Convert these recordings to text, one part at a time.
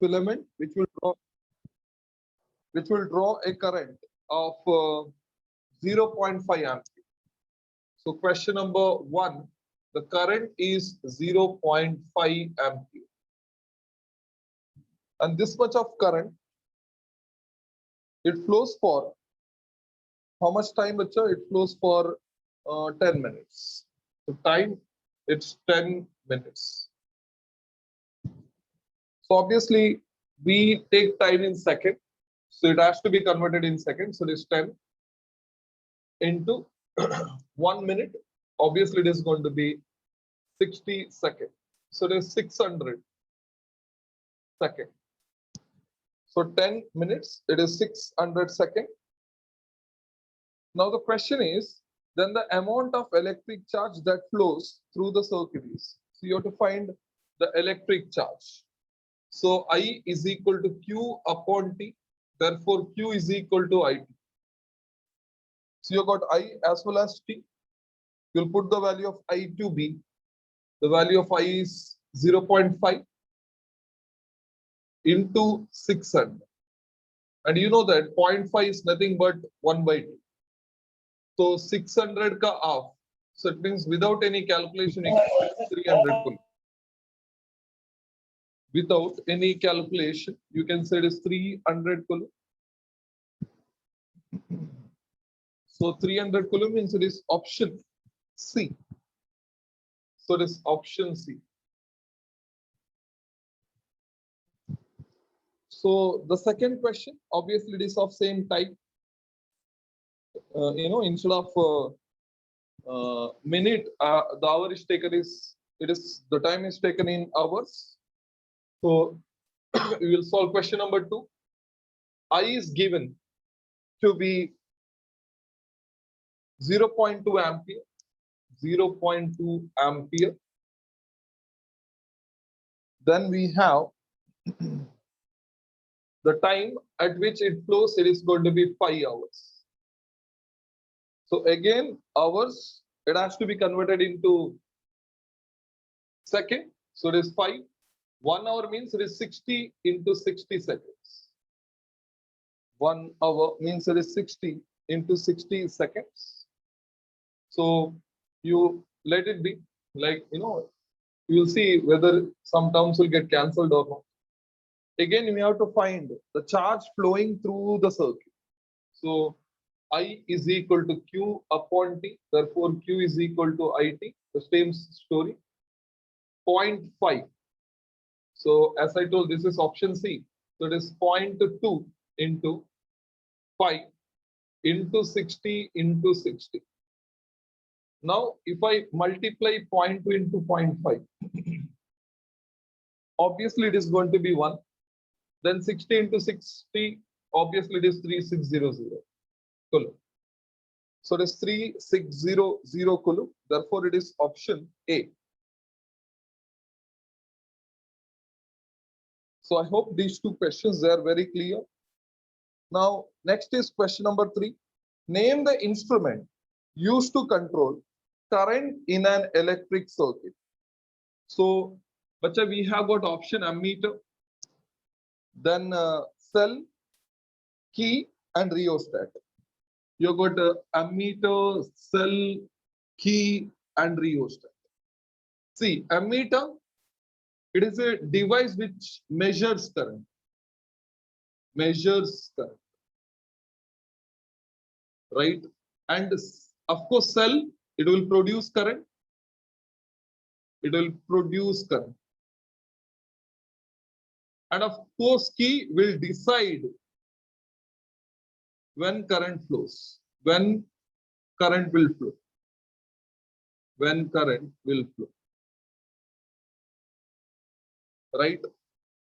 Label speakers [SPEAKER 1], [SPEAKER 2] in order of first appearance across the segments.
[SPEAKER 1] filament which will draw a current of 0.5 ampere. So question number 1, the current is 0.5 ampere. And this much of current, it flows for how much time, bacha? It flows for 10 minutes. So time, it's 10 minutes. So obviously, we take time in second. So it has to be converted in seconds. So this 10 into 1 minute. Obviously, it is going to be 60 seconds. So it is 600 seconds. So 10 minutes, it is 600 seconds. Now the question is, then the amount of electric charge that flows through the circuit is. So you have to find the electric charge. So I is equal to Q upon T. Therefore, Q is equal to IT. So you got I as well as T. You'll put the value of I to be. The value of I is 0.5 into 600. And you know that 0.5 is nothing but 1 by 2. So 600 ka half. So it means without any calculation, it is 300 coulomb. Without any calculation, you can say it is 300 coulomb. So 300 coulomb means it is option C. So it is option C. So the second question, obviously it is of same type. Instead of minute, the hour is taken the time is taken in hours. So we will solve question number 2. I is given to be 0.2 ampere. 0.2 ampere. Then we have the time at which it flows, it is going to be 5 hours. So again, hours, it has to be converted into second. So it is 5. 1 hour means it is 60 into 60 seconds. 1 hour means it is 60 into 60 seconds. So you let it be, like, you will see whether some terms will get cancelled or not. Again, we have to find the charge flowing through the circuit. So I is equal to Q upon T. Therefore, Q is equal to IT. The same story. 0.5. So as I told, this is option C. So it is 0.2 into 5 into 60 into 60. Now, if I multiply 0.2 into 0.5, obviously it is going to be 1. Then 60 into 60, obviously it is 3600 coulomb. So it is 3600 coulomb. Therefore, it is option A. So I hope these two questions, they are very clear. Now, next is question number 3. Name the instrument used to control current in an electric circuit. So, bacha, we have got option ammeter, then cell, key, and rheostat. You got ammeter, cell, key, and rheostat. See, ammeter, it is a device which measures current. Measures current. Right? And of course, cell, it will produce current. It will produce current. And of course, key will decide when current flows. When current will flow. When current will flow. Right?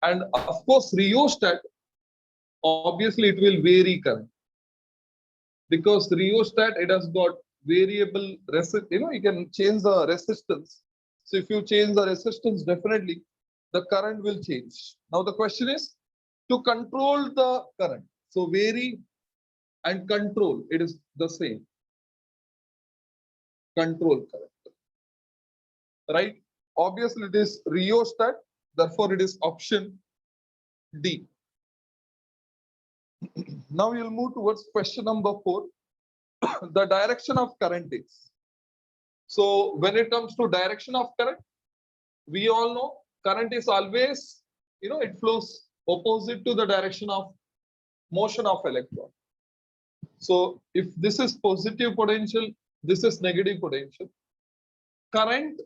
[SPEAKER 1] And of course, rheostat, obviously it will vary current. Because rheostat, it has got variable resistance. You can change the resistance. So if you change the resistance, definitely the current will change. Now the question is to control the current. So vary and control, it is the same. Control current. Right? Obviously it is rheostat. Therefore it is option D. Now we'll move towards question number 4. The direction of current is. So when it comes to direction of current, we all know current is always, it flows opposite to the direction of motion of electron. So if this is positive potential, this is negative potential. Current,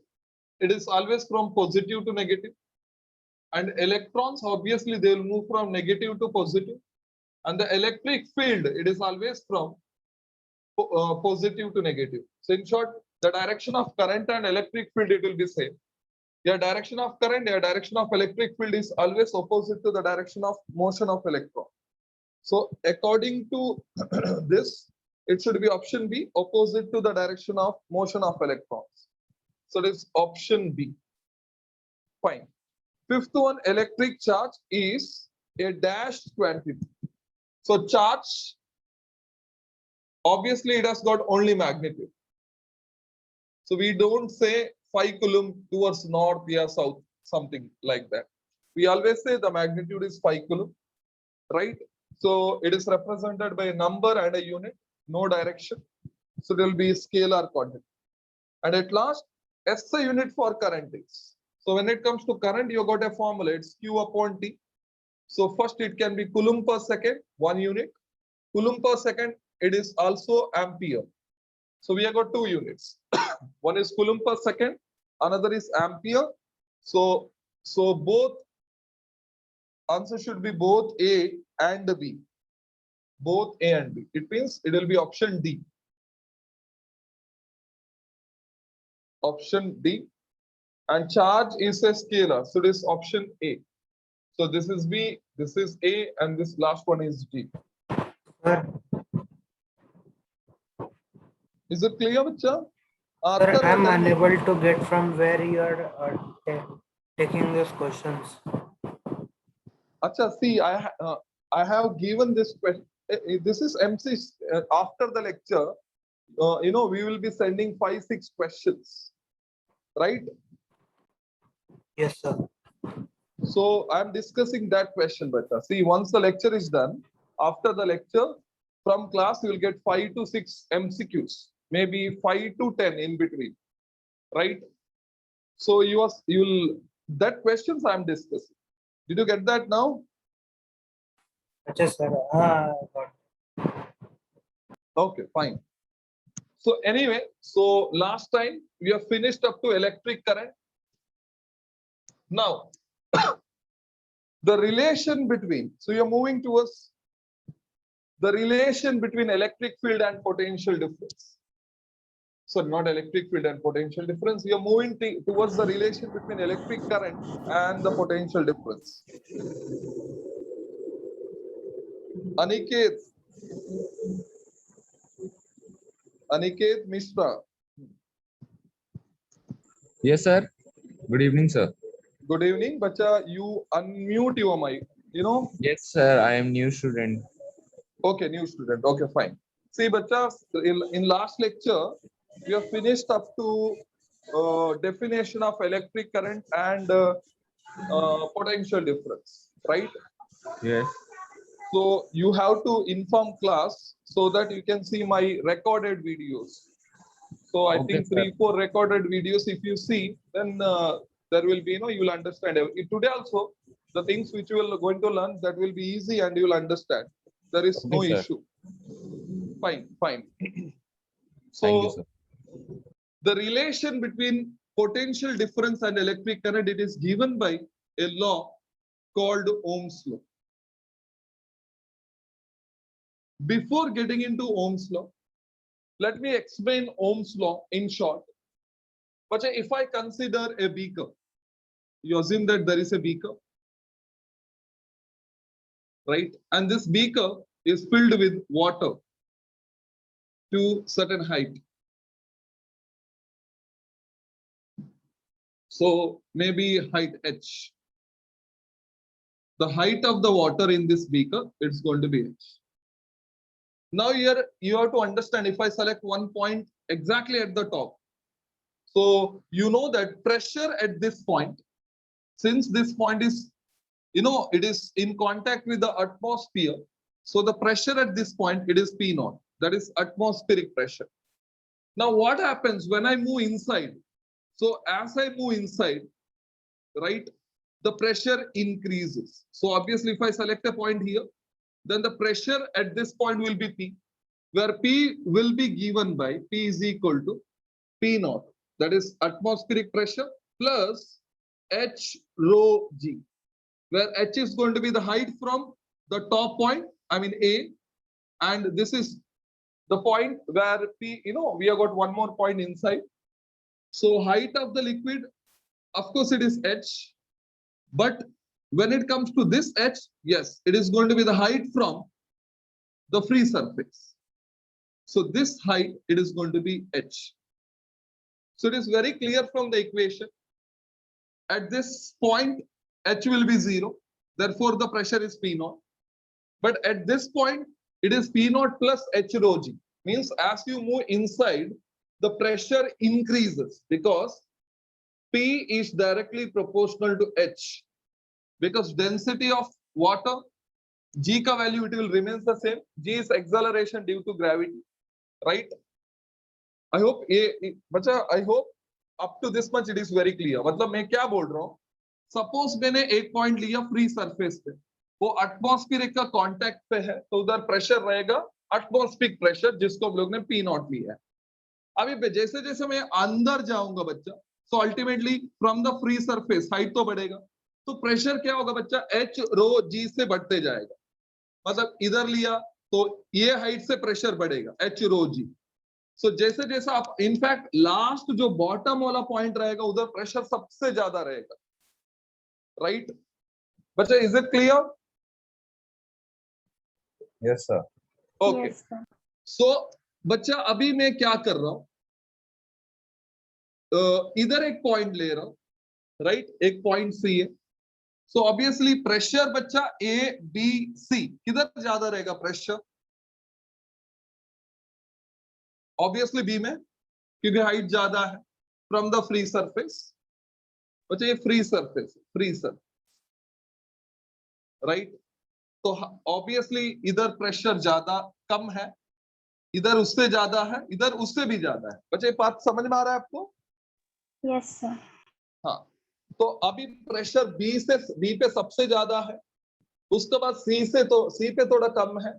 [SPEAKER 1] it is always from positive to negative. And electrons, obviously, they will move from negative to positive. And the electric field, it is always from positive to negative. So in short, the direction of current and electric field, it will be same. Your direction of current, your direction of electric field is always opposite to the direction of motion of electron. So according to this, it should be option B, opposite to the direction of motion of electrons. So it is option B. Fine. Fifth one, electric charge is a dashed quantity. So charge, obviously it has got only magnitude. So we don't say 5 coulomb towards north or south, something like that. We always say the magnitude is 5 coulomb, right? So it is represented by a number and a unit, no direction. So there will be a scalar quantity. And at last, SI unit for current is. So when it comes to current, you got a formula, it's Q upon T. So first it can be coulomb per second, 1 unit. Coulomb per second, it is also ampere. So we have got 2 units. One is coulomb per second, another is ampere. So both answer should be both A and B. Both A and B. It means it will be option D. Option D. And charge is a scalar. So it is option A. So this is B, this is A, and this last one is D.
[SPEAKER 2] Sir,
[SPEAKER 1] Is it clear, Bacha?
[SPEAKER 2] sir, I'm unable to get from where you are taking these questions.
[SPEAKER 1] Acha, see, I have given this question. This is MC after the lecture. We will be sending 5-6 questions, right?
[SPEAKER 2] Yes, sir.
[SPEAKER 1] So I'm discussing that question, Bacha. See, once the lecture is done, after the lecture, from class you will get 5 to 6 MCQs, maybe 5 to 10 in between, right? So that questions I'm discussing. Did you get that now?
[SPEAKER 2] Yes, sir. Got it.
[SPEAKER 1] Okay, fine. So anyway, so last time we have finished up to electric current. Now, the relation between, so you're moving towards the relation between electric field and potential difference. So not electric field and potential difference. We are moving towards the relation between electric current and the potential difference. Aniket Mishra.
[SPEAKER 3] Yes, sir. Good evening, sir.
[SPEAKER 1] Good evening, Bacha. You unmute your mic.
[SPEAKER 3] Yes, sir. I am new student.
[SPEAKER 1] Okay, new student. Okay, fine. See, Bacha, in last lecture, we have finished up to definition of electric current and potential difference, right?
[SPEAKER 3] Yes.
[SPEAKER 1] So you have to inform class so that you can see my recorded videos. So I
[SPEAKER 3] Okay,
[SPEAKER 1] think
[SPEAKER 3] sir.
[SPEAKER 1] 3-4 recorded videos. If you see, then there will be, you will understand. Today also, the things which you are going to learn, that will be easy and you will understand. There is no
[SPEAKER 3] Okay, sir.
[SPEAKER 1] issue. Fine.
[SPEAKER 3] Thank you,
[SPEAKER 1] So
[SPEAKER 3] sir.
[SPEAKER 1] the relation between potential difference and electric current, it is given by a law called Ohm's law. Before getting into Ohm's law, let me explain Ohm's law in short. But if I consider a beaker, you assume that there is a beaker, right? And this beaker is filled with water to certain height. So maybe height h. The height of the water in this beaker, it's going to be h. Now here you have to understand, if I select one point exactly at the top, so you know that pressure at this point, since this point is it is in contact with the atmosphere. So the pressure at this point, it is P naught. That is atmospheric pressure. Now what happens when I move inside? So as I move inside, right, the pressure increases. So obviously if I select a point here, then the pressure at this point will be P, where P will be given by P is equal to P naught. That is atmospheric pressure plus H rho G, where H is going to be the height from the top point, I mean A, and this is the point where P, we have got one more point inside. So height of the liquid, of course it is H, but when it comes to this H, yes, it is going to be the height from the free surface. So this height, it is going to be H. So it is very clear from the equation. At this point, H will be 0. Therefore, the pressure is P naught. But at this point, it is P naught plus H rho G. Means as you move inside, the pressure increases because P is directly proportional to H. Because density of water, G ka value, it will remain the same. G is acceleration due to gravity, right? I hope up to this much it is very clear. मतलब मैं क्या बोल रहा हूँ? Suppose मैंने एक point लिया free surface पे, वो atmospheric का contact पे है, तो उधर pressure रहेगा atmospheric pressure, जिसको हम लोग ने P naught लिया है. अभी जैसे जैसे मैं अंदर जाऊंगा बच्चा, so ultimately from the free surface height तो बढ़ेगा, तो pressure क्या होगा बच्चा? H rho G से बढ़ते जाएगा. मतलब इधर लिया तो ये हाइट से प्रेशर बढ़ेगा H rho G. सो जैसे जैसे आप इनफैक्ट लास्ट जो बॉटम वाला पॉइंट रहेगा उधर प्रेशर सबसे ज्यादा रहेगा, राइट बच्चा? Is it clear?
[SPEAKER 3] Yes, sir.
[SPEAKER 1] Okay. So बच्चा अभी मैं क्या कर रहा हूं, इधर एक पॉइंट ले रहा हूं, राइट? एक पॉइंट सी है. सो ऑब्वियसली प्रेशर बच्चा ए बी सी किधर ज्यादा रहेगा प्रेशर? ऑब्वियसली बी में, क्योंकि हाइट ज्यादा है फ्रॉम द फ्री सरफेस. बच्चा ये फ्री सरफेस, राइट? तो ऑब्वियसली इधर प्रेशर ज्यादा कम है, इधर उससे ज्यादा है, इधर उससे भी ज्यादा है. बच्चा ये बात समझ में आ रहा है आपको?
[SPEAKER 4] Yes sir.
[SPEAKER 1] हाँ. तो अभी प्रेशर बी पे सबसे ज्यादा है, उसके बाद सी पे थोड़ा कम है.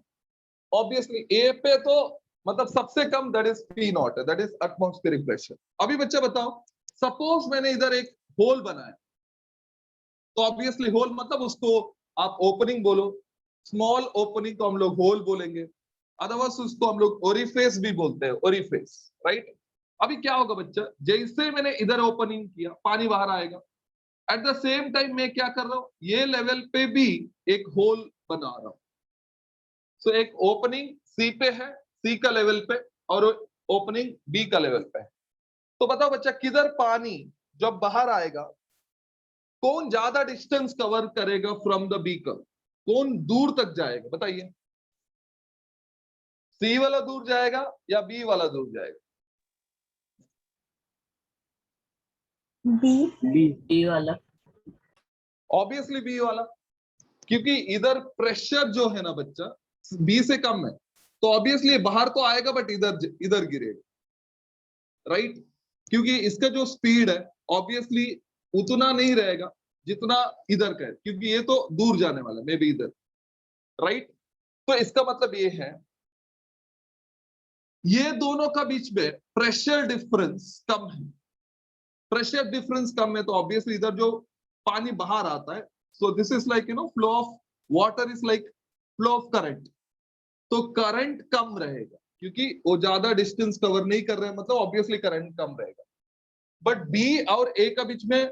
[SPEAKER 1] ऑब्वियसली ए पे तो मतलब सबसे कम, that is P not, that is atmospheric pressure. अभी बच्चा बताओ, सपोज मैंने इधर एक होल बनाया, तो ऑब्वियसली होल मतलब उसको आप ओपनिंग बोलो, स्मॉल ओपनिंग को हम लोग होल बोलेंगे, अदरवाइज उसको हम लोग ओरिफेस भी बोलते हैं, ओरिफेस, राइट? अभी क्या होगा बच्चा, जैसे मैंने इधर ओपनिंग किया, पानी बाहर आएगा. एट द सेम टाइम मैं क्या कर रहा हूं, ये लेवल पे भी एक होल बना रहा हूं. सो एक ओपनिंग सी पे है, सी का लेवल पे, और ओपनिंग बी का लेवल पे है. तो बताओ बच्चा, किधर पानी जब बाहर आएगा, कौन ज्यादा डिस्टेंस कवर करेगा फ्रॉम द बीकर? कौन दूर तक जाएगा बताइए? सी वाला दूर जाएगा या बी वाला दूर जाएगा?
[SPEAKER 4] बी वाला.
[SPEAKER 1] ऑब्वियसली बी वाला, क्योंकि इधर प्रेशर जो है ना बच्चा बी से कम है, तो ऑब्वियसली बाहर तो आएगा बट इधर गिरेगा, राइट? क्योंकि इसका जो स्पीड है ऑब्वियसली उतना नहीं रहेगा जितना इधर का है, क्योंकि ये तो दूर जाने वाला है, मे बी इधर, राइट? तो इसका मतलब ये है, ये दोनों का बीच में प्रेशर डिफरेंस कम है. प्रेशर डिफरेंस कम है तो ऑब्वियसली इधर जो पानी बाहर आता है, so this is like flow of water is like flow of current. तो करंट कम रहेगा क्योंकि वो ज्यादा डिस्टेंस कवर नहीं कर रहे हैं, मतलब ऑब्वियसली करंट कम रहेगा. बट बी और ए का बीच में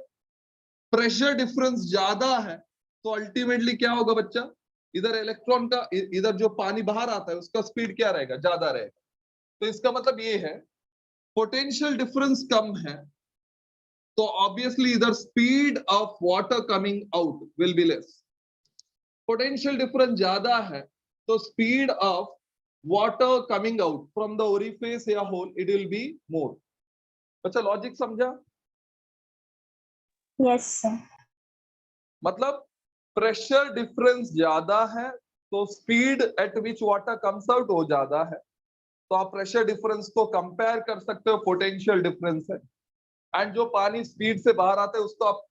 [SPEAKER 1] प्रेशर डिफरेंस ज्यादा है, तो अल्टीमेटली क्या होगा बच्चा, इधर इलेक्ट्रॉन का, इधर जो पानी बाहर आता है उसका स्पीड क्या रहेगा? ज्यादा रहेगा. तो इसका मतलब ये है, पोटेंशियल डिफरेंस कम है तो ऑब्वियसली इधर speed of water coming out will be less. Potential difference ज्यादा है तो speed of water coming out from the orifice या hole it will be more. अच्छा लॉजिक समझा?
[SPEAKER 4] Yes sir.
[SPEAKER 1] मतलब प्रेशर डिफरेंस ज्यादा है तो speed at which water comes out वो ज्यादा है। तो आप प्रेशर डिफरेंस को कंपेयर कर सकते हो पोटेंशियल डिफरेंस है। एंड जो पानी स्पीड से बाहर आता है उसको आप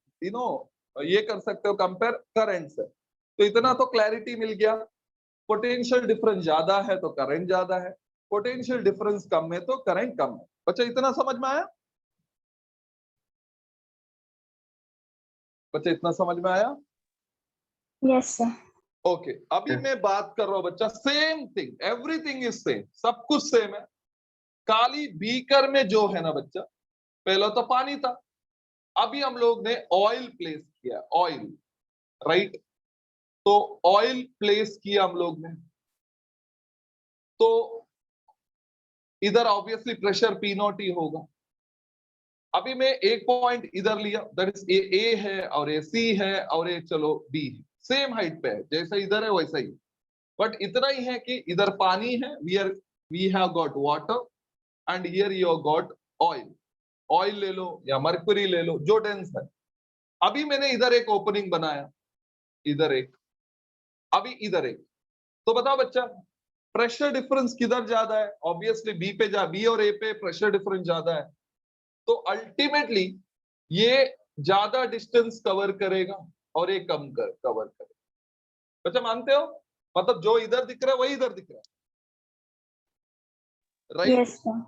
[SPEAKER 1] ये कर सकते हो कंपेयर करंट से। तो इतना तो क्लैरिटी मिल गया। पोटेंशियल डिफरेंस ज्यादा है तो करंट ज्यादा है, पोटेंशियल डिफरेंस कम है तो करंट कम है। बच्चा इतना समझ में आया? बच्चा इतना समझ में आया?
[SPEAKER 4] Yes sir.
[SPEAKER 1] ओके अभी मैं बात कर रहा हूं बच्चा, same thing, everything is same, सब कुछ सेम है। काली बीकर में जो है ना बच्चा, पहले तो पानी था, अभी हम लोग ने ऑयल प्लेस किया, ऑयल, राइट? तो ऑयल प्लेस किया हम लोग ने, तो इधर ऑब्वियसली प्रेशर पी नॉट ही होगा। अभी मैं एक पॉइंट इधर लिया, दैट इज ए है और ये सी है और ये चलो बी है, सेम हाइट पे है, जैसा इधर है वैसा ही। बट इतना ही है कि इधर पानी है, we have got water and here you have got oil. Oil ले लो या मर्क्यूरी ले लो, जो डेंस है। अभी मैंने इधर एक ओपनिंग बनाया, इधर एक, अभी इधर एक। तो बताओ बच्चा प्रेशर डिफरेंस किधर ज्यादा है? ऑब्वियसली बी पे जा, बी और ए पे प्रेशर डिफरेंस ज्यादा है। तो अल्टीमेटली ये ज्यादा डिस्टेंस कवर करेगा और ये कम कवर करेगा। बच्चा मानते हो? मतलब जो इधर दिख रहा है वही इधर दिख रहा है, राइट?
[SPEAKER 4] Yes sir.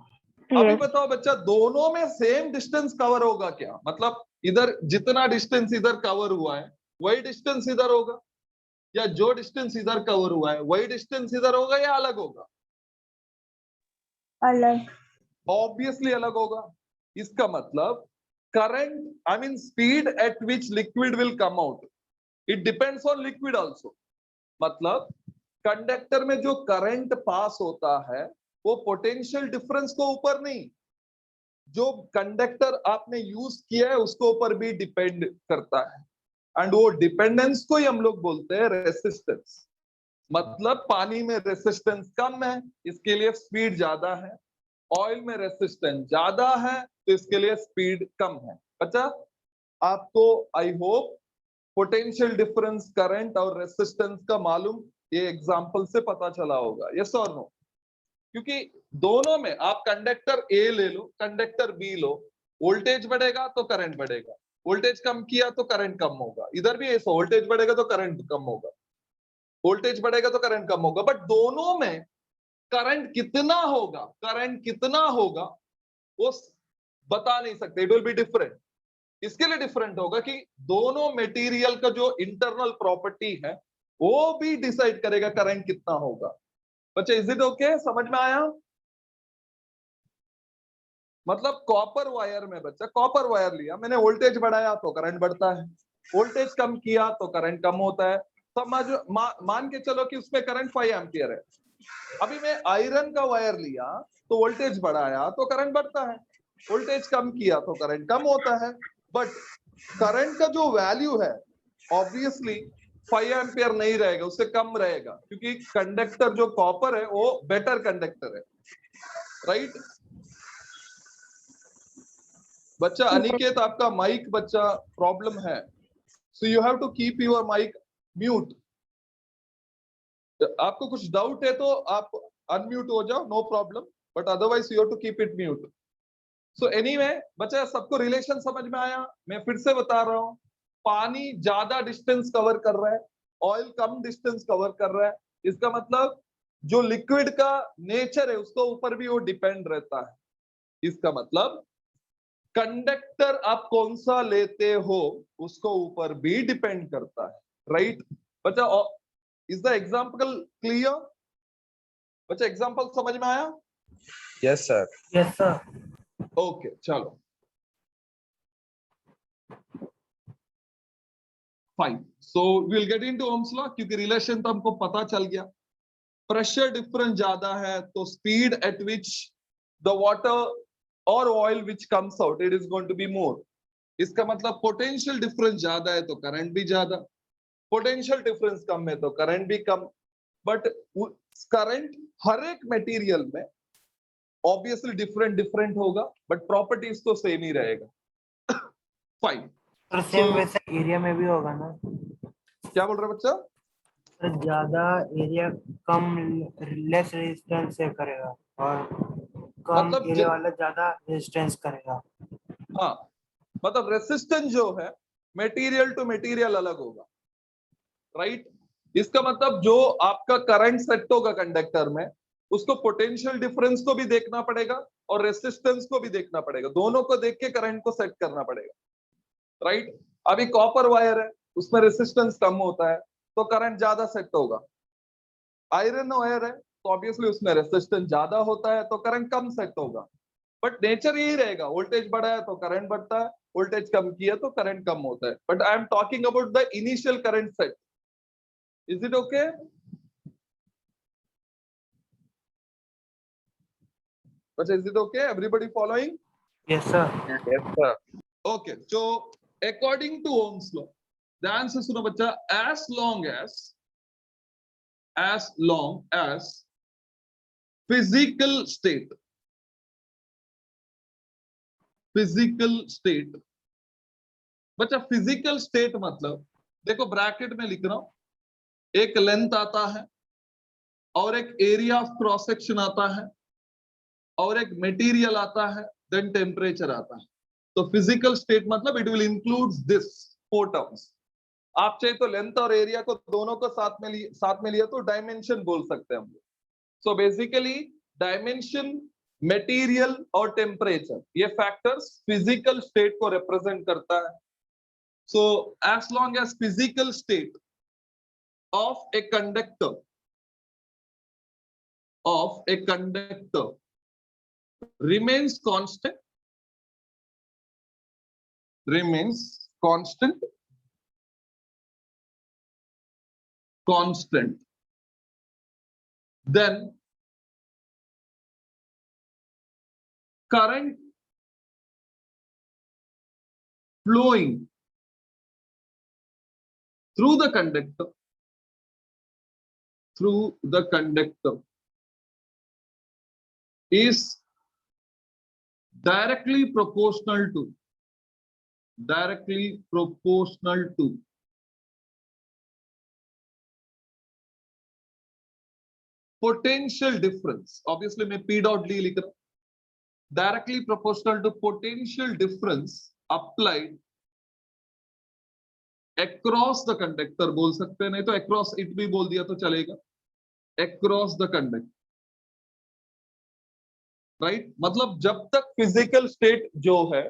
[SPEAKER 1] अभी बताओ बच्चा दोनों में सेम डिस्टेंस कवर होगा क्या? मतलब इधर जितना डिस्टेंस इधर कवर हुआ है वही डिस्टेंस इधर होगा, या जो डिस्टेंस इधर कवर हुआ है वही डिस्टेंस इधर होगा, या अलग होगा?
[SPEAKER 4] अलग।
[SPEAKER 1] ऑब्वियसली अलग होगा। इसका मतलब current, I mean speed at which liquid will come out, it depends on liquid also. मतलब कंडक्टर में जो करंट पास होता है वो पोटेंशियल डिफरेंस को ऊपर नहीं, जो कंडक्टर आपने यूज किया है उसको ऊपर भी डिपेंड करता है। एंड वो डिपेंडेंस को ही हम लोग बोलते हैं रेसिस्टेंस। मतलब पानी में रेसिस्टेंस कम है, इसके लिए स्पीड ज्यादा है। ऑयल में रेसिस्टेंस ज्यादा है तो इसके लिए स्पीड कम है। अच्छा, आपको I hope potential difference, current और रेसिस्टेंस का मालूम ये एग्जांपल से पता चला होगा, यस और नो? क्योंकि दोनों में आप कंडक्टर ए ले लो, कंडक्टर बी लो, वोल्टेज बढ़ेगा तो करंट बढ़ेगा, वोल्टेज कम किया तो करंट कम होगा। इधर भी ऐसा, वोल्टेज बढ़ेगा तो करंट कम होगा, वोल्टेज बढ़ेगा तो करंट कम होगा। बट दोनों में करंट कितना होगा, करंट कितना होगा वो बता नहीं सकते, इट विल बी डिफरेंट। इसके लिए डिफरेंट होगा कि दोनों मटेरियल का जो इंटरनल प्रॉपर्टी है वो भी डिसाइड करेगा करंट कितना होगा। बच्चे इज इट ओके? समझ में आया? मतलब कॉपर वायर में बच्चा, कॉपर वायर लिया मैंने, वोल्टेज बढ़ाया तो करंट बढ़ता है, वोल्टेज कम किया तो करंट कम होता है। समझ मान के चलो कि उसमें करंट 5 एम्पियर है। अभी मैं आयरन का वायर लिया तो वोल्टेज बढ़ाया तो करंट बढ़ता है, वोल्टेज कम किया तो करंट कम होता है। बट करंट का जो वैल्यू है ऑब्वियसली 5 एम्पियर नहीं रहेगा, उससे कम रहेगा, क्योंकि कंडक्टर जो कॉपर है वो बेटर कंडक्टर है, राइट? बच्चा अनिकेत आपका माइक बच्चा प्रॉब्लम है, so you have to keep your mic mute. आपको कुछ डाउट है तो आप अनम्यूट हो जाओ, no problem, but otherwise you have to keep it mute. So anyway बच्चा सबको रिलेशन समझ में आया? मैं फिर से बता रहा हूं, पानी ज्यादा डिस्टेंस कवर कर रहा है, ऑयल कम डिस्टेंस कवर कर रहा है। इसका मतलब जो लिक्विड का नेचर है उसको ऊपर भी वो डिपेंड रहता है। इसका मतलब कंडक्टर आप कौन सा लेते हो उसको ऊपर भी डिपेंड करता है, राइट? बच्चा इज द एग्जाम्पल क्लियर? बच्चा एग्जाम्पल समझ में आया?
[SPEAKER 3] Yes, sir.
[SPEAKER 2] Yes, sir.
[SPEAKER 1] Okay चलो fine. So will get into ohm's law, क्योंकि रिलेशन तो हमको पता चल गया। प्रेशर डिफरेंस ज्यादा है तो speed at which the water और oil which comes out it is going to be more. इसका मतलब पोटेंशियल डिफरेंस ज्यादा है तो करंट भी ज्यादा, पोटेंशियल डिफरेंस कम है तो करंट भी कम। बट करंट हर एक मटेरियल में ऑब्वियसली डिफरेंट डिफरेंट होगा, बट प्रॉपर्टीज तो सेम ही रहेगा। फाइन।
[SPEAKER 2] और सेम वैसे एरिया में भी होगा ना?
[SPEAKER 1] क्या बोल रहे हैं बच्चा?
[SPEAKER 2] सर ज्यादा एरिया कम लेस रेजिस्टेंस से करेगा और कम
[SPEAKER 1] मतलब
[SPEAKER 2] एरिया वाला ज्यादा रेजिस्टेंस करेगा।
[SPEAKER 1] हाँ, मतलब रेसिस्टेंस जो है मटेरियल टू मटेरियल अलग होगा, राइट। इसका मतलब जो आपका करंट सेट होगा कंडक्टर में, उसको पोटेंशियल डिफरेंस को भी देखना पड़ेगा और रेसिस्टेंस को भी देखना पड़ेगा, दोनों को देख के करंट को सेट करना पड़ेगा, राइट। अभी कॉपर वायर है, उसमें रेसिस्टेंस कम होता है तो करंट ज्यादा सेट होगा। आयरन वायर है तो ऑब्वियसली उसमें रेसिस्टेंस ज्यादा होता है तो करंट कम सेट होगा। बट नेचर यही रहेगा, वोल्टेज बढ़ा है तो करंट बढ़ता है, वोल्टेज कम किया तो करंट कम होता है। But I am talking about the initial current set. Is it okay? But is it okay? Everybody following?
[SPEAKER 2] Yes sir.
[SPEAKER 3] Yes, sir.
[SPEAKER 1] Okay. So according to Ohm's law, the answer सुनो बच्चा, as long as physical state बच्चा physical state मतलब देखो bracket में लिख रहा हूं, एक लेंथ आता है और एक एरिया ऑफ क्रॉस सेक्शन आता है और एक मटेरियल आता है, देन टेम्परेचर आता है। तो फिजिकल स्टेट मतलब it will include this four terms. आप चाहे तो लेंथ और एरिया को दोनों को साथ में लिया तो डायमेंशन बोल सकते हैं हम लोग। सो बेसिकली डायमेंशन, मटेरियल और टेम्परेचर, ये फैक्टर्स फिजिकल स्टेट को रिप्रेजेंट करता है। So as long as physical state of a conductor remains constant, then current flowing through the conductor is directly proportional to potential difference। obviously मैं P dot D लिख रहा हूं, directly proportional to potential difference applied across the conductor बोल सकते हैं, नहीं तो across it भी बोल दिया तो चलेगा, across the conductor, राइट। मतलब जब तक फिजिकल स्टेट जो है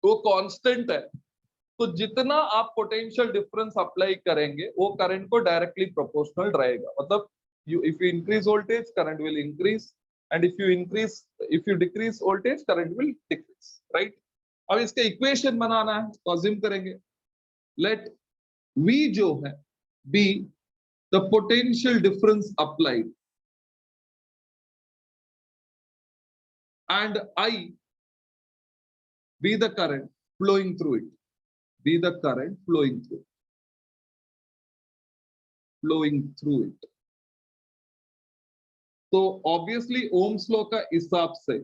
[SPEAKER 1] वो कांस्टेंट है, तो जितना आप पोटेंशियल डिफरेंस अप्लाई करेंगे वो करंट को डायरेक्टली प्रोपोर्शनल रहेगा। मतलब if you increase voltage current will increase, and if you decrease voltage current will decrease, right. अब इसका इक्वेशन बनाना है तो अज्यूम करेंगे, लेट V जो है be the potential difference applied and I be the current flowing through it, तो obviously Ohm's law का हिसाब से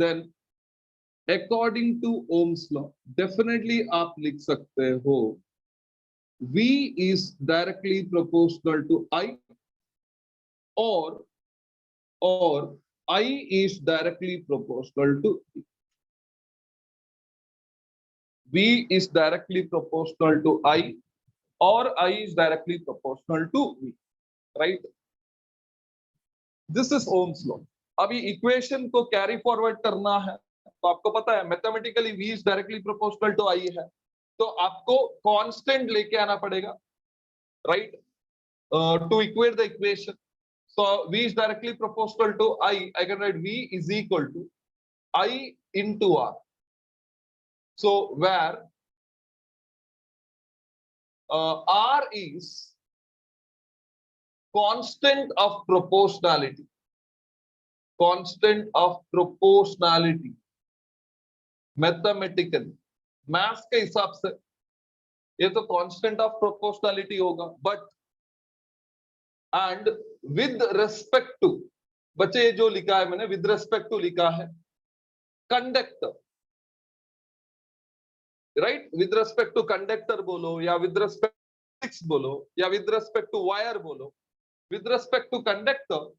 [SPEAKER 1] then according to Ohm's law definitely आप लिख सकते हो V is directly proportional to I, or I is directly proportional to V. V is directly proportional to I, or I is directly proportional to V, right? This is Ohm's law. अभी equation को carry forward करना है तो आपको पता है mathematically V is directly proportional to I है, तो आपको कांस्टेंट लेके आना पड़ेगा, right, to equate the equation. So V is directly proportional to I. I can write V is equal to I into R. So where R is constant of proportionality, mathematically, maths के हिसाब से ये तो constant of proportionality होगा, but and with respect to, बच्चे ये जो लिखा है मैंने with respect to लिखा है, conductor right, with respect to conductor बोलो या विद रेस्पेक्ट बोलो या विद रेस्पेक्ट टू वायर बोलो, with respect to conductor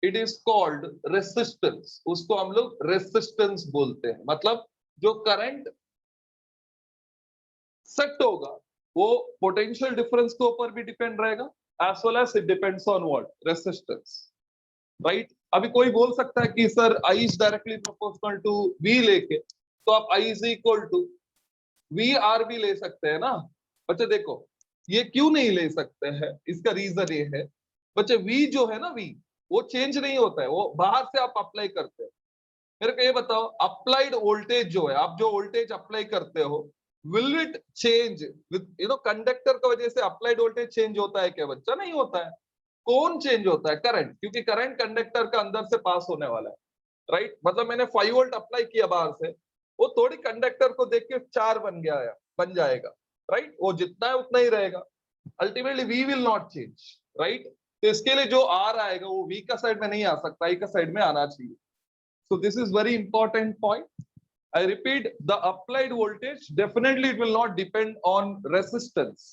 [SPEAKER 1] it is called resistance. उसको हम लोग रेसिस्टेंस बोलते हैं। मतलब जो करंट सेट होगा वो पोटेंशियल डिफरेंस के ऊपर भी डिपेंड रहेगा, as well as it depends on what, resistance, right. अभी कोई बोल सकता है कि sir I is directly proportional to V लेके, तो आप I is equal to VR भी ले सकते हैं ना बच्चे। देखो ये क्यों नहीं ले सकते हैं, इसका रीजन ये है बच्चे, V जो है ना, V वो चेंज नहीं होता है, वो बाहर से आप अप्लाई करते हैं। मेरे को ये बताओ, अप्लाइड वोल्टेज जो है, आप जो वोल्टेज अप्लाई करते हो, will it change with conductor की वजह से अप्लाइड वोल्टेज चेंज होता है क्या बच्चा? नहीं होता है। कौन चेंज होता है? करंट, क्योंकि करंट कंडक्टर का अंदर से पास होने वाला है, राइट। मतलब मैंने 5 वोल्ट अप्लाई किया बाहर से, वो थोड़ी कंडक्टर को देख के 4 बन जाएगा, राइट। वो जितना है उतना ही रहेगा। Ultimately V will not change, right. तो इसके लिए जो R आएगा वो V का साइड में नहीं आ सकता, I का साइड में आना चाहिए। So this is very important point. I repeat, the applied voltage definitely it will not depend on resistance,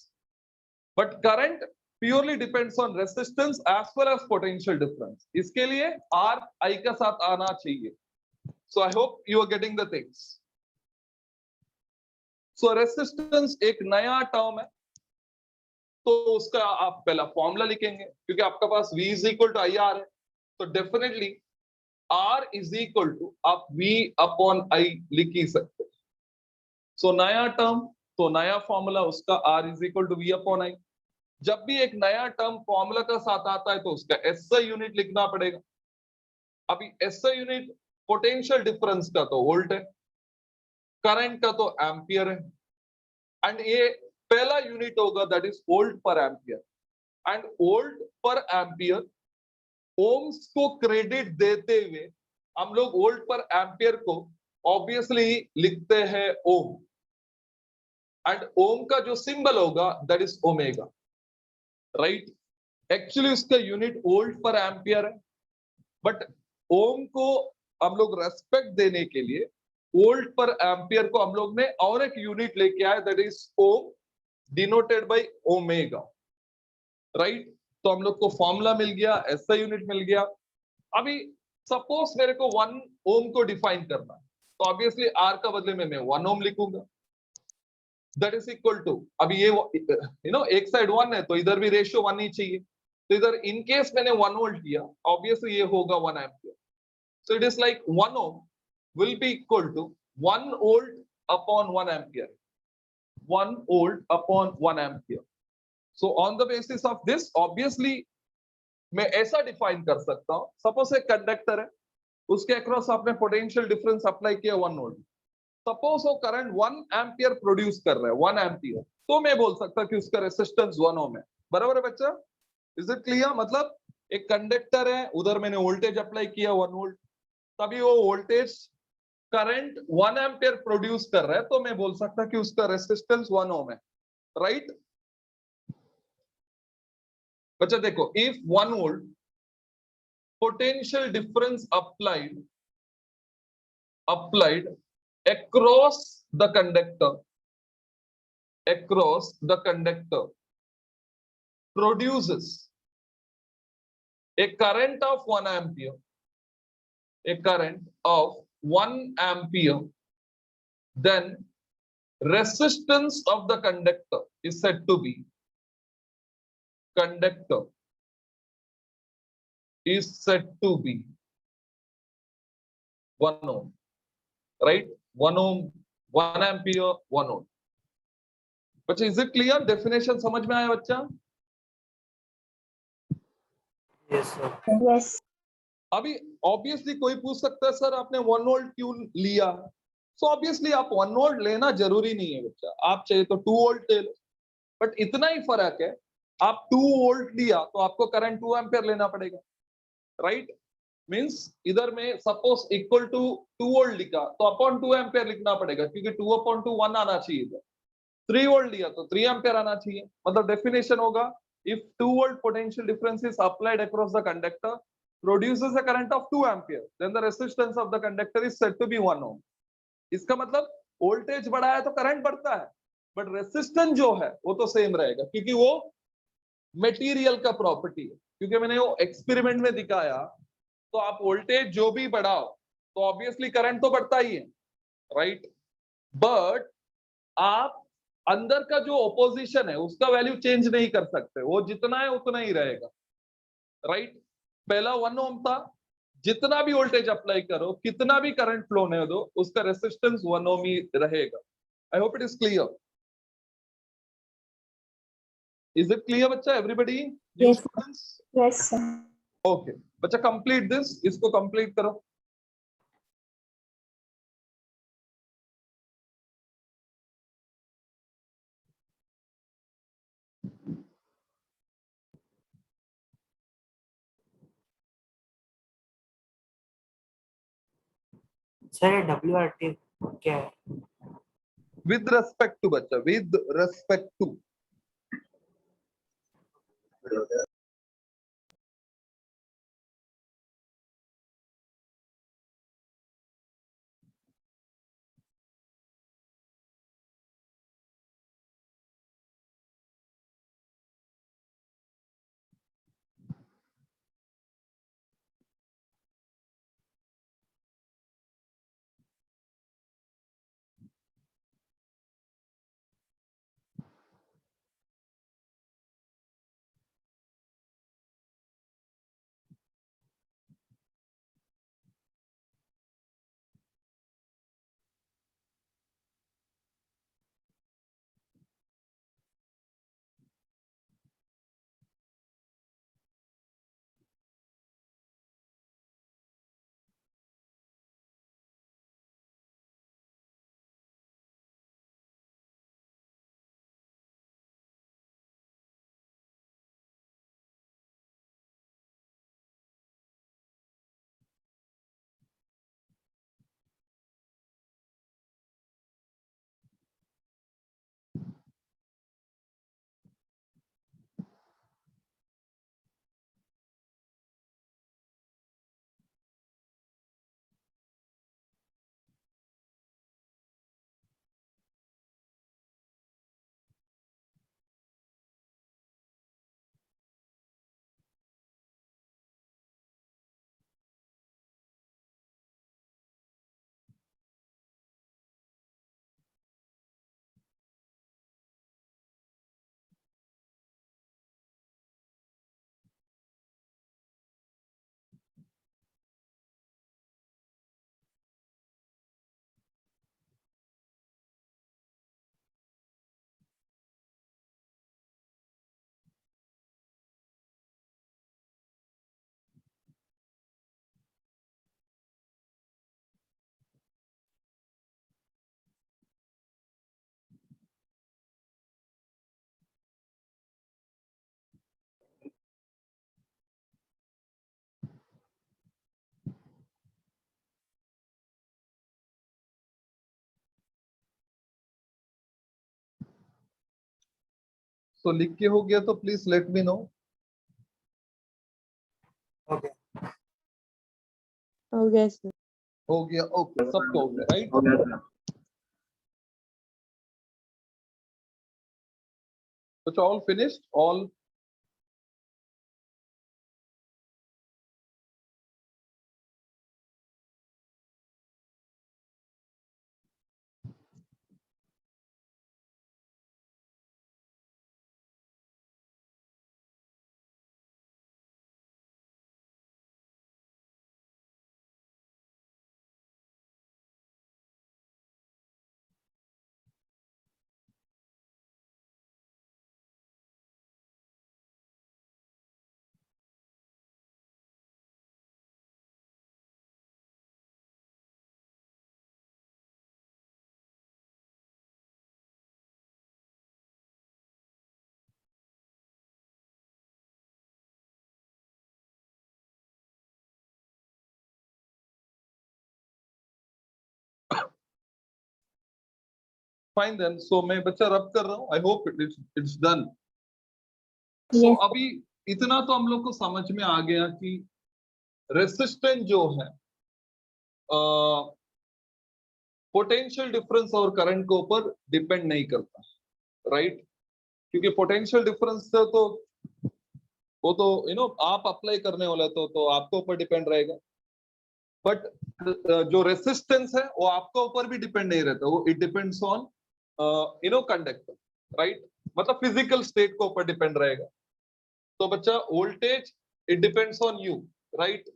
[SPEAKER 1] but current purely depends on resistance as well as potential difference. इसके लिए R I का साथ आना चाहिए। So I hope you are getting the things. So resistance एक नया term है, तो उसका आप पहला फॉर्मूला लिखेंगे, क्योंकि आपका पास V is equal to IR है, तो definitely R is equal to आप V upon I लिख ही सकते हैं। सो नया टर्म, तो नया फॉर्मूला उसका R is equal to V upon I। जब भी एक नया टर्म फॉर्मूला का साथ आता है तो उसका SI यूनिट लिखना पड़ेगा। अभी SI यूनिट पोटेंशियल डिफरेंस का तो वोल्ट है, करंट का तो एम्पियर है, एंड ये पहला यूनिट होगा दैट इज वोल्ट पर एम्पियर। एंड वोल्ट पर एम्पियर ओम्स को क्रेडिट देते हुए हम लोग वोल्ट पर एम्पियर को ऑब्वियसली लिखते हैं ओम, एंड ओम का जो सिंबल होगा that is omega, right. Actually उसका यूनिट वोल्ट पर एम्पियर है, बट ओम को हम लोग रेस्पेक्ट देने के लिए वोल्ट पर एम्पियर को हम लोग ने और एक यूनिट लेके आए that is ohm, denoted by omega, right. तो हम लोग को फॉर्मूला मिल गया, SI यूनिट मिल गया। अभी सपोज मेरे को 1 ओम को डिफाइन करना है, तो ऑब्वियसली R का बदले में मैं 1 ओम लिखूंगा, दैट इज इक्वल टू, अभी ये एक साइड 1 है तो इधर भी रेशियो 1 ही चाहिए, तो इधर इन केस मैंने 1 वोल्ट किया, ऑब्वियसली ये होगा 1 ampere. So it is like 1 ohm will be equal to 1 volt upon 1 ampere, 1 volt upon 1 ampere. So on the basis of this, obviously मैं ऐसा डिफाइन कर सकता हूं, सपोज एक कंडक्टर है, उसके अक्रॉस आपने पोटेंशियल डिफरेंस अप्लाई किया 1 वोल्ट, सपोज वो करंट 1 एम्पियर प्रोड्यूस कर रहा है, 1 एम्पियर, तो मैं बोल सकता कि उसका रेसिस्टेंस 1 ओम है। बराबर है बच्चा? Is it clear? मतलब एक कंडक्टर है, उधर मैंने वोल्टेज अप्लाई किया 1 वोल्ट, तभी वो वोल्टेज करंट 1 एम्पियर प्रोड्यूस कर रहा है, तो मैं बोल सकता कि उसका रेसिस्टेंस 1 ओम है, राइट। बच्चा देखो, if 1 volt potential difference applied across the conductor produces a current of 1 ampere, then resistance of the conductor is said to be 1 ohm, right? 1 ohm, 1 ampere, 1 ohm. बच्चा इज इट क्लियर? डेफिनेशन समझ में आया बच्चा?
[SPEAKER 2] Yes sir.
[SPEAKER 4] Yes.
[SPEAKER 1] अभी obviously कोई पूछ सकता है सर आपने 1 वोल्ट क्यों लिया? सो ऑब्वियसली आप 1 वोल्ट लेना जरूरी नहीं है बच्चा, आप चाहिए तो 2 वोल्ट ले लो, बट इतना ही फर्क है, आप 2 वोल्ट लिया तो आपको करंट 2 एम्पियर लेना पड़ेगा, राइट। मींस इधर में सपोज इक्वल टू 2 वोल्ट लिखा तो अपॉन 2 एम्पियर लिखना पड़ेगा, क्योंकि 2 अपॉन 2 1 आना चाहिए इधर। 3 वोल्ट लिया तो 3 एम्पियर आना चाहिए। मतलब डेफिनेशन होगा, if 2 volt potential difference is applied across the conductor produces a current of 2 ampere, then the resistance of the conductor is said to be 1 ohm. इसका मतलब वोल्टेज बढ़ा है तो करंट बढ़ता है, बट रेसिस्टेंस जो है वो तो सेम रहेगा, क्योंकि वो मटेरियल का प्रॉपर्टी है। क्योंकि मैंने वो एक्सपेरिमेंट में दिखाया, तो आप वोल्टेज जो भी बढ़ाओ तो ऑब्वियसली करंट तो बढ़ता ही है, राइट। बट आप अंदर का जो ऑपोजिशन है उसका वैल्यू चेंज नहीं कर सकते, वो जितना है उतना ही रहेगा, राइट। पहला 1 ओम था, जितना भी वोल्टेज अप्लाई करो, कितना भी करंट फ्लो होने दो, उसका रेसिस्टेंस 1 ओम ही रहेगा। I hope it is clear. Is it clear बच्चा, everybody, new
[SPEAKER 4] Yes.
[SPEAKER 1] Students?
[SPEAKER 4] Yes, sir.
[SPEAKER 1] Okay बच्चा, कंप्लीट दिस, इसको कंप्लीट करो।
[SPEAKER 2] सर ये WRT क्या है?
[SPEAKER 1] विद रेस्पेक्ट टू बच्चा, विद रेस्पेक्ट टू। तो लिख के हो गया तो please let me know.
[SPEAKER 2] Okay.
[SPEAKER 5] हो गया सर।
[SPEAKER 1] हो गया, ओके, सबको हो गया, राइट। तो all finished, all fine then. So मैं बच्चा रब कर रहा हूँ, I hope it's done. So
[SPEAKER 4] Yes.
[SPEAKER 1] अभी इतना तो हम लोग को समझ में आ गया कि रेसिस्टेंस जो है पोटेंशियल डिफरेंस और करंट के ऊपर डिपेंड नहीं करता, राइट? क्योंकि पोटेंशियल डिफरेंस से तो वो तो आप अप्लाई करने वाले तो आपके ऊपर डिपेंड रहेगा, बट जो रेसिस्टेंस है वो आपके ऊपर भी डिपेंड नहीं रहता, वो it depends on conductor, right? मतलब फिजिकल स्टेट के ऊपर डिपेंड रहेगा। तो बच्चा voltage it depends on you, right?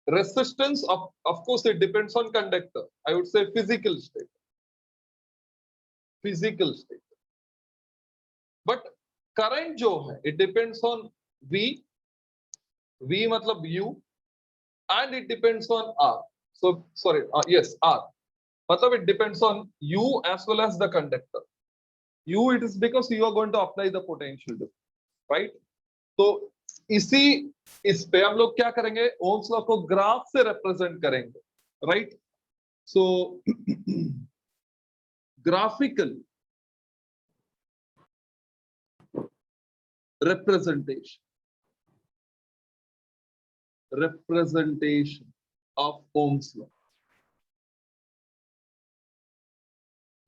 [SPEAKER 1] Resistance of course it depends on conductor. I would say physical state. But current जो है it depends on V मतलब U, and it depends on R. So sorry, yes, R. मतलब it depends on U as well as the conductor. U it is because you are going to apply the potential difference, right? तो इस पे हम लोग क्या करेंगे, Ohm's law को graph से रिप्रेजेंट करेंगे, right? So graphical representation of Ohm's law.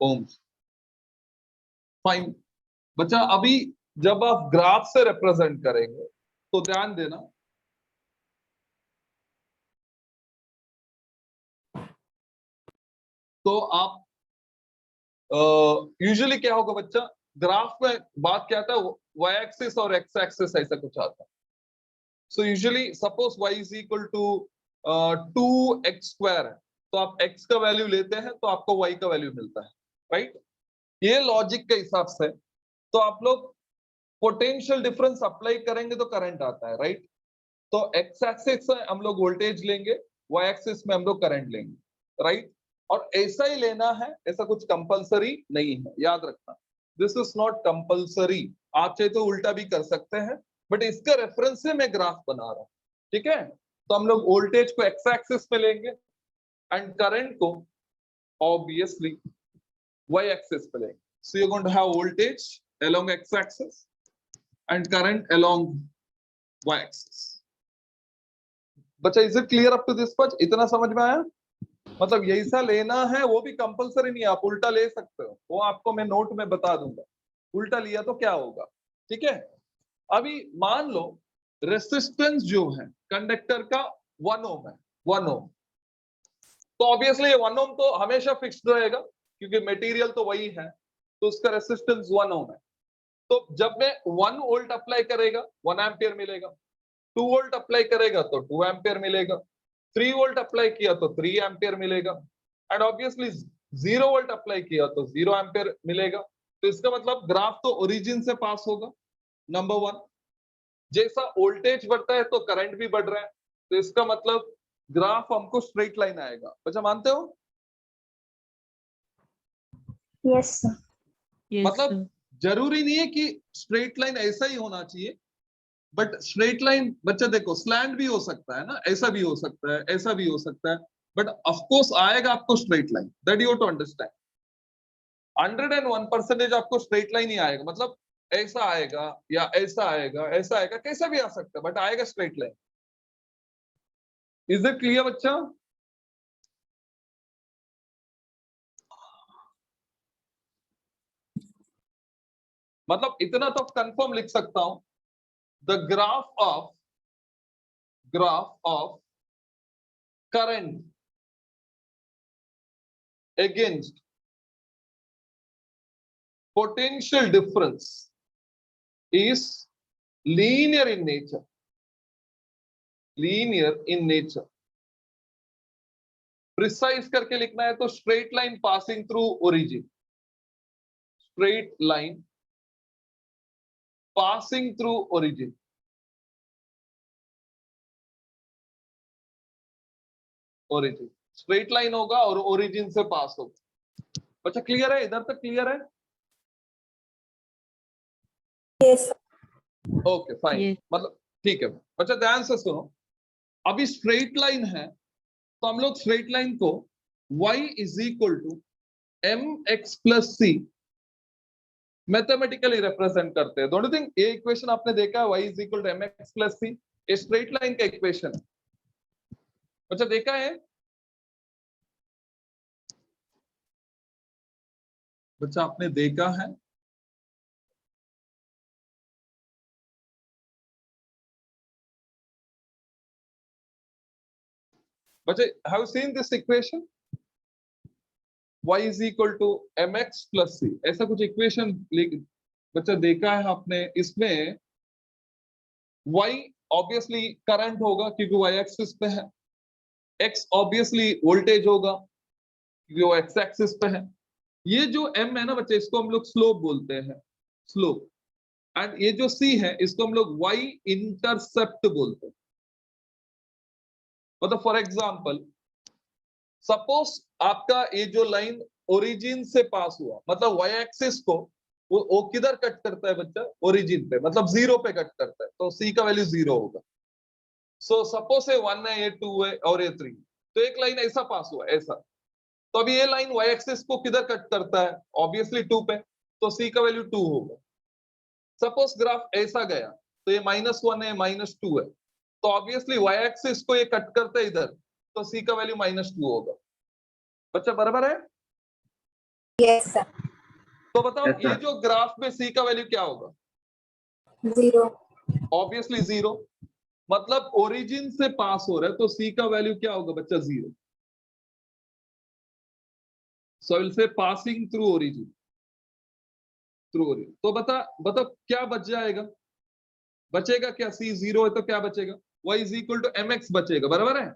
[SPEAKER 1] Ohm's. Fine. बच्चा अभी जब आप ग्राफ से रिप्रेजेंट करेंगे तो ध्यान देना, तो आप यूजुअली क्या होगा बच्चा, ग्राफ में बात क्या आता है, y एक्सिस और x एक्सिस ऐसा कुछ आता है। So usually suppose y is equal to 2x² है, तो आप x का वैल्यू लेते हैं तो आपको y का वैल्यू मिलता है, राइट? ये लॉजिक के हिसाब से तो आप लोग पोटेंशियल डिफरेंस अप्लाई करेंगे तो करंट आता है, राइट? तो x एक्सिस में हम लोग वोल्टेज लेंगे, y एक्सिस में हम लोग करंट लेंगे, राइट? और ऐसा ही लेना है, ऐसा कुछ कंपलसरी नहीं है, याद रखना, दिस इज नॉट कंपलसरी। आप चाहे तो उल्टा भी कर सकते हैं, बट इसका रेफरेंस से मैं ग्राफ बना रहा हूं, ठीक है? तो हम लोग वोल्टेज को x एक्सिस में लेंगे एंड करंट को ऑब्वियसली y एक्सिस पे लेंगे। So you are going to have voltage along x axis and current along y axis. बच्चा is it clear up to this much? इतना समझ में आया? मतलब यही सा लेना है, वो भी कंपलसरी नहीं है, आप उल्टा ले सकते हो, वो आपको मैं नोट में बता दूंगा उल्टा लिया तो क्या होगा, ठीक है? अभी मान लो रेसिस्टेंस जो है कंडक्टर का 1 ओम है, 1 ओम, तो ऑब्वियसली 1 ओम तो हमेशा फिक्स्ड रहेगा क्योंकि मटेरियल तो वही है, तो उसका रेसिस्टेंस 1 ओम है। तो जब मैं 1 वोल्ट अप्लाई करेगा 1 एम्पियर मिलेगा, 2 वोल्ट अप्लाई करेगा तो 2 एम्पियर मिलेगा, 3 वोल्ट अप्लाई किया तो 3 एम्पियर मिलेगा, एंड ऑब्वियसली 0 वोल्ट अप्लाई किया तो 0 एम्पियर मिलेगा। तो इसका मतलब ग्राफ तो ओरिजिन से पास होगा, नंबर 1। जैसा वोल्टेज बढ़ता है तो करंट भी बढ़ रहा है, तो इसका मतलब ग्राफ हमको स्ट्रेट लाइन आएगा। बच्चा मानते हो?
[SPEAKER 4] Yes, sir.
[SPEAKER 1] मतलब जरूरी नहीं है कि स्ट्रेट लाइन ऐसा ही होना चाहिए, बट स्ट्रेट लाइन बच्चा देखो स्लैंट भी हो सकता है ना, ऐसा भी हो सकता है, ऐसा भी हो सकता है, बट ऑफ कोर्स आएगा आपको straight line, that you to understand. 101% आपको स्ट्रेट लाइन ही आएगा, मतलब ऐसा आएगा या ऐसा आएगा, ऐसा आएगा, कैसा भी आ सकता है, बट आएगा straight line. Is it clear बच्चा? मतलब इतना तो कंफर्म लिख सकता हूं, the graph of current against potential difference is linear in nature. Precise करके लिखना है तो straight line passing through origin, straight line passing through origin. Straight line होगा और ओरिजिन से पास होगा। बच्चा क्लियर है? इधर तक क्लियर है?
[SPEAKER 4] Yes.
[SPEAKER 1] ओके फाइन, मतलब ठीक है बच्चा, ध्यान से सुनो। अभी स्ट्रेट लाइन है तो हम लोग स्ट्रेट लाइन को y is equal to mx plus C mathematically represent करते हैं। डोंट यू थिंक ये इक्वेशन आपने देखा है, y is equal to mx plus C, ये स्ट्रेट लाइन का इक्वेशन है। अच्छा देखा है? बच्चा आपने देखा है? बच्चे have seen this equation y is equal to mx plus c, ऐसा कुछ इक्वेशन बच्चा देखा है आपने? इसमें y ऑब्वियसली करंट होगा क्योंकि y एक्सिस पे है, x ऑब्वियसली वोल्टेज होगा क्योंकि वो x एक्सिस पे है। ये जो m है ना बच्चे, इसको हम लोग स्लोप बोलते हैं, स्लोप। एंड ये जो c है इसको हम लोग y इंटरसेप्ट बोलते हैं। मतलब फॉर एग्जांपल सपोज आपका ये जो लाइन ओरिजिन से पास हुआ, मतलब y एक्सिस को वो किधर कट करता है बच्चा? ओरिजिन पे, मतलब जीरो पे कट करता है, तो c का वैल्यू जीरो होगा। सो सपोज ये 1 है, ये 2 है और ये 3, तो एक लाइन ऐसा पास हुआ ऐसा, तो अभी ये लाइन y एक्सिस को किधर कट करता है? ऑब्वियसली 2 पे, तो c का वैल्यू 2 होगा। सपोज ग्राफ ऐसा गया, तो ये -1 है, -2 है, तो ऑब्वियसली y एक्सिस को ये कट करता है इधर, तो c का वैल्यू -2 होगा। बच्चा बराबर है?
[SPEAKER 4] Yes, sir.
[SPEAKER 1] तो बताओ
[SPEAKER 3] Yes, sir.
[SPEAKER 1] ये जो ग्राफ में c का वैल्यू क्या होगा?
[SPEAKER 4] 0.
[SPEAKER 1] ऑब्वियसली 0, मतलब ओरिजिन से पास हो रहा है, तो c का वैल्यू क्या होगा बच्चा? 0। So will say passing through origin, through origin. तो बता क्या बच जाएगा? बचेगा क्या? c 0 है तो क्या बचेगा? y is equal to mx बचेगा, बराबर है?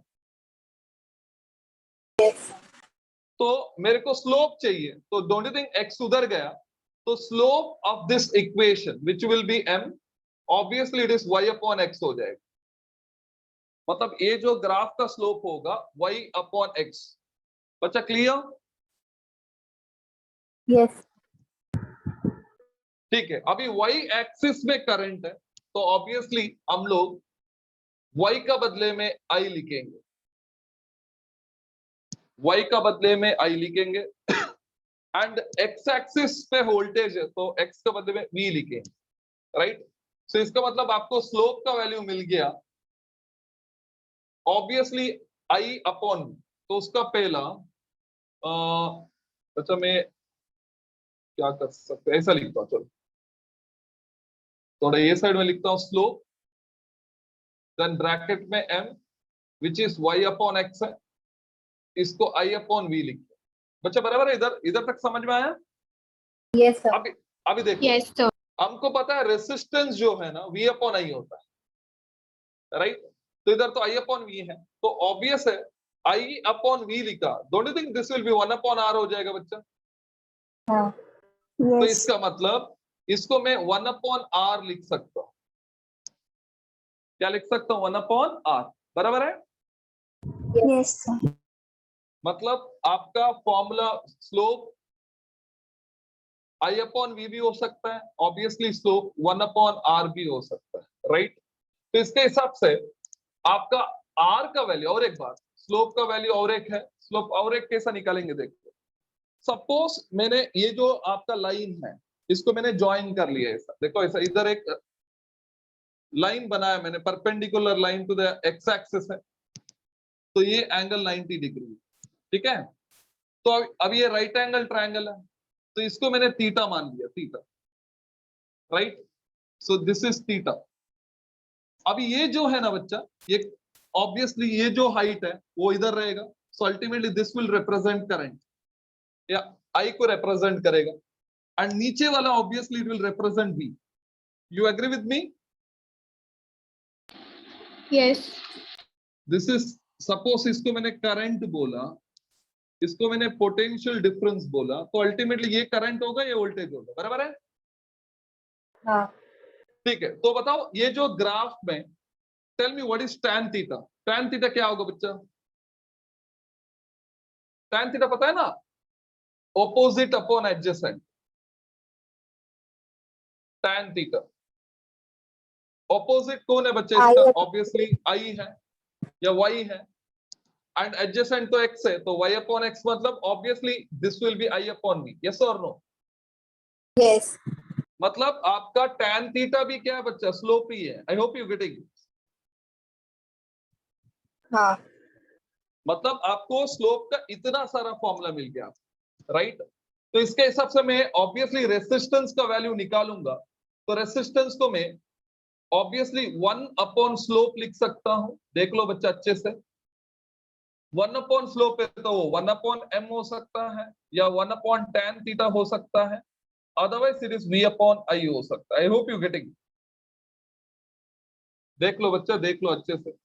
[SPEAKER 4] Yes, sir.
[SPEAKER 1] तो मेरे को स्लोप चाहिए, तो डोंट यू थिंक x उधर गया, तो slope of this equation which will be m, obviously it is y upon x हो जाएगा। मतलब ये जो ग्राफ का स्लोप होगा y अपॉन x। बच्चा क्लियर?
[SPEAKER 4] Yes.
[SPEAKER 1] ठीक है, अभी y एक्सिस में करंट है, तो ऑब्वियसली हम लोग y का बदले में I लिखेंगे, y का बदले में I लिखेंगे। एंड x एक्सिस पे वोल्टेज है, तो x का बदले में v लिखेंगे, राइट? सो इसका मतलब आपको स्लोप का वैल्यू मिल गया ऑब्वियसली I अपॉन, तो उसका पहला अच्छा मैं क्या कर सकते हैं, ऐसा लिखता हूं, चलो थोड़ा ये साइड में लिखता हूं, स्लोप देन ब्रैकेट में m which is y upon x है, इसको I अपॉन v लिखते हैं। बच्चा बराबर है? इधर इधर तक समझ में आया?
[SPEAKER 4] Yes, sir.
[SPEAKER 1] अभी देखो,
[SPEAKER 5] Yes, sir.
[SPEAKER 1] हमको पता है रेसिस्टेंस जो है ना v अपॉन I होता है, राइट? तो इधर तो I अपॉन v है, तो ऑब्वियस है I अपॉन v लिखा, don't you think this will be 1 upon r हो जाएगा बच्चा?
[SPEAKER 4] हाँ.
[SPEAKER 1] तो
[SPEAKER 4] Yes.
[SPEAKER 1] इसका मतलब इसको मैं 1 अपॉन r लिख सकता हूं। क्या लिख सकता हूं? 1 अपॉन r, बराबर है?
[SPEAKER 4] Yes, sir.
[SPEAKER 1] मतलब आपका formula slope I upon v भी हो सकता है, ऑब्वियसली स्लोप 1 अपॉन r भी हो सकता है, राइट? तो इसके हिसाब से आपका r का वैल्यू, और एक बात, स्लोप का वैल्यू और एक है, स्लोप और एक कैसा निकालेंगे देखते। सपोज मैंने ये जो आपका लाइन है इसको मैंने ज्वाइन कर लिया ऐसा, देखो ऐसा, इधर एक लाइन बनाया मैंने, perpendicular line to the x axis है, तो ये एंगल 90 डिग्री, ठीक है? तो अब ये राइट एंगल ट्रायंगल है, तो इसको मैंने थीटा मान लिया, theta, right? So this is theta. अभी ये जो है ना बच्चा, ये ऑब्वियसली ये जो हाइट है वो इधर रहेगा, so ultimately this will represent current, या आई को रिप्रेजेंट करेगा, एंड नीचे वाला obviously it will represent B. You agree with me?
[SPEAKER 5] Yes.
[SPEAKER 1] This is, suppose इसको मैंने करंट बोला, इसको मैंने पोटेंशियल डिफरेंस बोला, तो अल्टीमेटली ये करंट होगा, ये वोल्टेज होगा, बराबर है?
[SPEAKER 4] हाँ.
[SPEAKER 1] ठीक है, तो बताओ ये जो ग्राफ में, tell me what is tan theta? tan theta क्या होगा बच्चा? tan थीटा पता है ना? Opposite upon adjacent, tan theta. Opposite कौन है बच्चे
[SPEAKER 4] I
[SPEAKER 1] इसका?
[SPEAKER 4] है।
[SPEAKER 1] ऑब्वियसली I है या y है, एंड एडजेसेंट तो x है, तो y अपॉन x, मतलब obviously this will be I upon v, yes और नो?
[SPEAKER 4] Yes.
[SPEAKER 1] मतलब आपका tan थीटा भी क्या है बच्चा? स्लोप ही है। I hope you getting.
[SPEAKER 4] हाँ.
[SPEAKER 1] मतलब आपको स्लोप का इतना सारा फॉर्मूला मिल गया, राइट? तो इसके हिसाब से मैं ऑब्वियसली रेसिस्टेंस का वैल्यू निकालूंगा। तो रेसिस्टेंस को मैं ऑब्वियसली 1 अपॉन स्लोप लिख सकता हूं। देख लो बच्चा अच्छे से, 1 अपॉन स्लोप है तो वो 1 अपॉन m हो सकता है या 1 अपॉन tan थीटा हो सकता है, अदरवाइज इट इज v/i हो सकता है। I hope you getting. देख लो बच्चा, देख लो अच्छे से,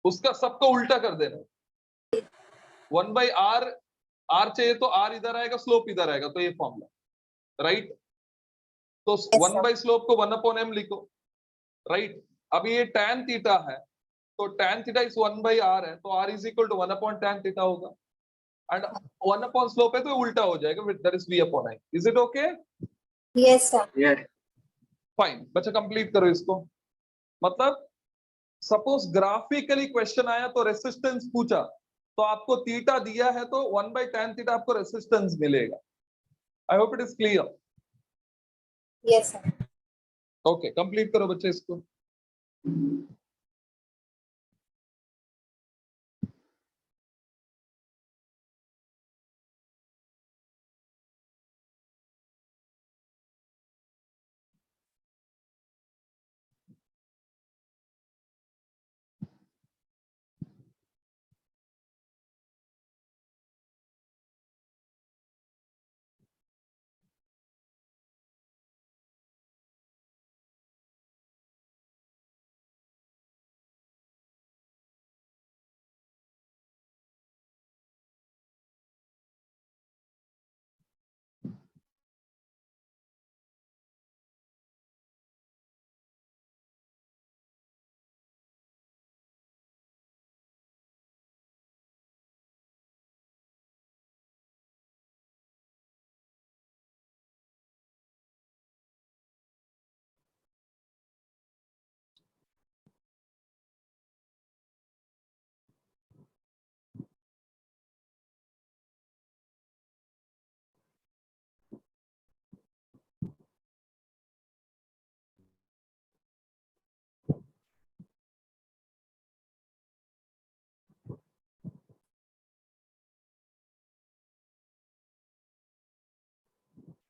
[SPEAKER 1] उसका सबको उल्टा कर देना। 1/r, r चाहिए तो r इधर आएगा, स्लोप इधर आएगा, तो ये फॉर्मूला राइट। तो
[SPEAKER 4] Yes,
[SPEAKER 1] one
[SPEAKER 4] sir.
[SPEAKER 1] By slope को 1/m लिखो, राइट। अब ये tan थीटा है, तो tan थीटा इज 1/r है, तो r is equal to 1/tan theta होगा, एंड 1 अपॉन स्लोप है तो उल्टा हो जाएगा, that is v/i। Is it okay?
[SPEAKER 4] Yes, sir.
[SPEAKER 1] Fine बच्चा, कंप्लीट करो इसको। मतलब सपोज ग्राफिकली क्वेश्चन आया तो रेसिस्टेंस पूछा, तो आपको थीटा दिया है तो 1/tan थीटा आपको रेसिस्टेंस मिलेगा। आई hope it is clear.
[SPEAKER 4] Yes, sir.
[SPEAKER 1] Okay, complete करो बच्चे इसको।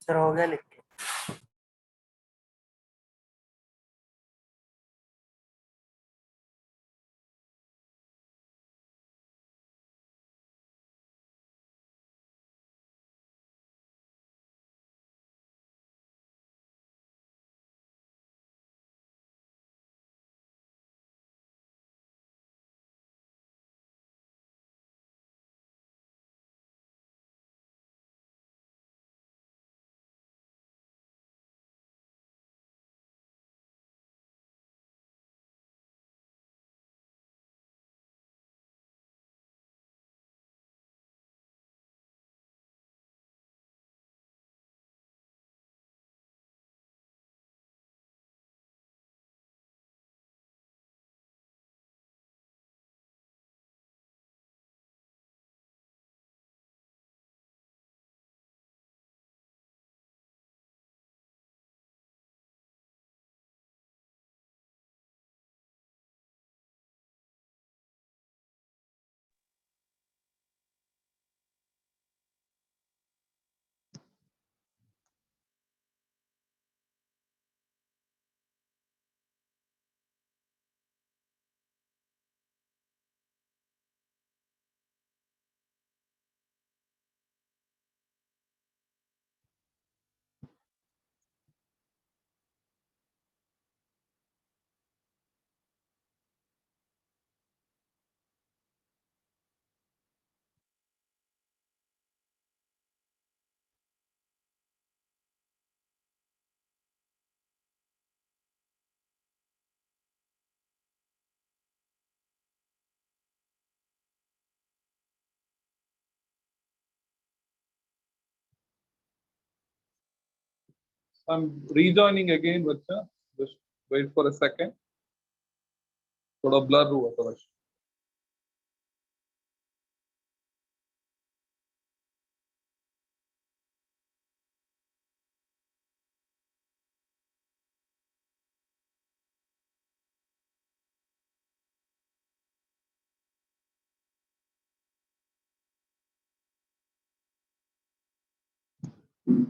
[SPEAKER 2] सर हो गया लिख के।
[SPEAKER 1] I'm rejoining again बच्चा, just wait for a second, थोड़ा ब्लर हुआ था बस। फाइन